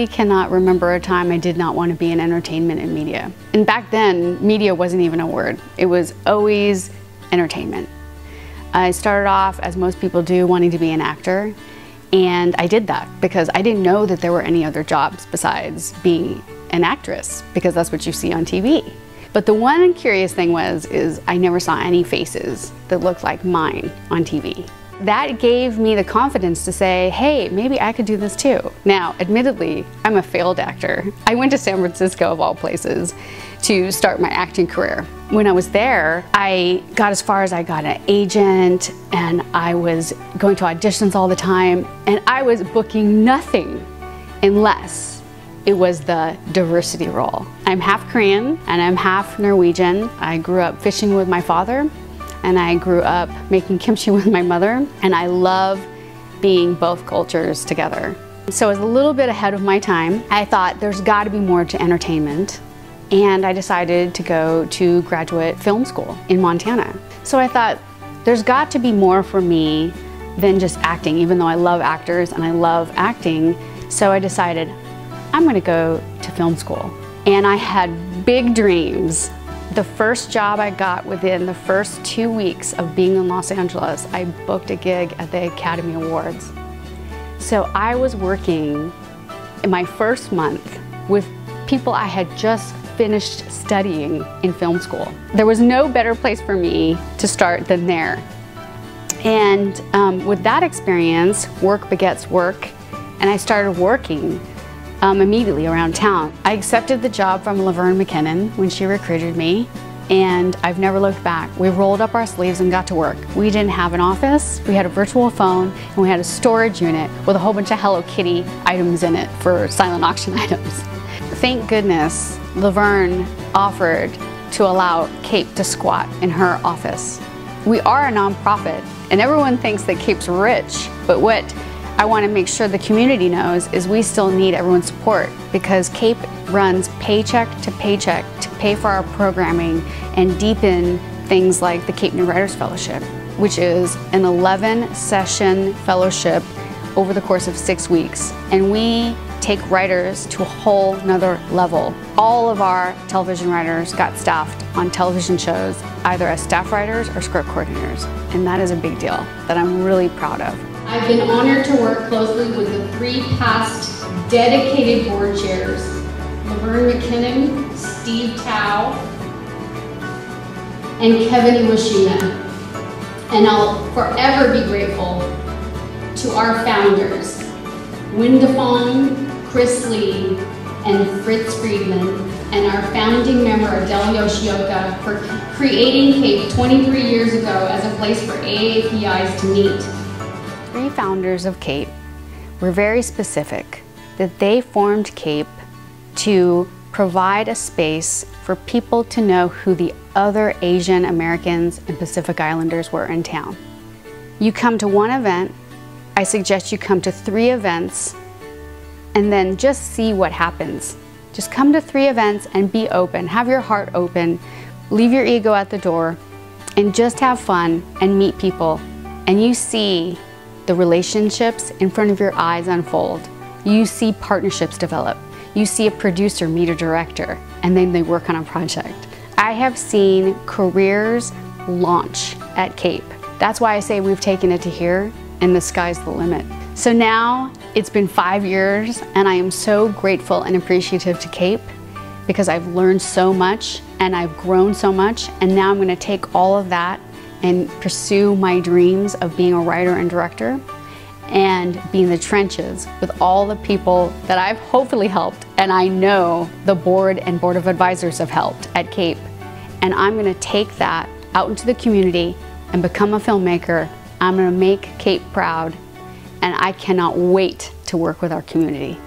literally cannot remember a time I did not want to be in entertainment and media. And back then, media wasn't even a word. It was always entertainment. I started off, as most people do, wanting to be an actor. And I did that because I didn't know that there were any other jobs besides being an actress, because that's what you see on TV. But the one curious thing is I never saw any faces that looked like mine on TV. That gave me the confidence to say, hey, maybe I could do this too. Now, admittedly, I'm a failed actor. I went to San Francisco, of all places, to start my acting career. When I was there, I got as far as I got an agent, and I was going to auditions all the time, and I was booking nothing unless it was the diversity role. I'm half Korean and I'm half Norwegian. I grew up fishing with my father, and I grew up making kimchi with my mother, and I love being both cultures together. So I was a little bit ahead of my time. I thought there's got to be more to entertainment, and I decided to go to graduate film school in Montana. So I thought there's got to be more for me than just acting, even though I love actors and I love acting. So I decided I'm going to go to film school. And I had big dreams. The first job I got within the first 2 weeks of being in Los Angeles, I booked a gig at the Academy Awards. So I was working in my first month with people I had just finished studying in film school. There was no better place for me to start than there. And with that experience, work begets work, and I started working immediately around town. I accepted the job from Laverne McKinnon when she recruited me, and I've never looked back. We rolled up our sleeves and got to work. We didn't have an office, we had a virtual phone, and we had a storage unit with a whole bunch of Hello Kitty items in it for silent auction items. Thank goodness Laverne offered to allow Cape to squat in her office. We are a nonprofit, and everyone thinks that Cape's rich, but what I want to make sure the community knows is we still need everyone's support, because Cape runs paycheck to paycheck to pay for our programming and deepen things like the Cape New Writers Fellowship, which is an 11-session fellowship over the course of 6 weeks. And we take writers to a whole nother level. All of our television writers got staffed on television shows, either as staff writers or script coordinators. And that is a big deal that I'm really proud of. I've been honored to work closely with the 3 past dedicated board chairs, Laverne McKinnon, Steve Tao, and Kevin Iwashima. And I'll forever be grateful to our founders, Wynda Fong, Chris Lee, and Fritz Friedman, and our founding member, Adele Yoshioka, for creating Cape 23 years ago as a place for AAPIs to meet. 3 founders of Cape were very specific that they formed Cape to provide a space for people to know who the other Asian Americans and Pacific Islanders were in town. You come to one event, I suggest you come to 3 events, and then just see what happens. Just come to 3 events and be open, have your heart open, leave your ego at the door, and just have fun and meet people. And you see the relationships in front of your eyes unfold. You see partnerships develop. You see a producer meet a director, and then they work on a project. I have seen careers launch at Cape. That's why I say we've taken it to here, and the sky's the limit. So now it's been 5 years, and I am so grateful and appreciative to Cape, because I've learned so much and I've grown so much, and now I'm going to take all of that and pursue my dreams of being a writer and director and be in the trenches with all the people that I've hopefully helped, and I know the board and board of advisors have helped at Cape. And I'm going to take that out into the community and become a filmmaker. I'm going to make Cape proud, and I cannot wait to work with our community.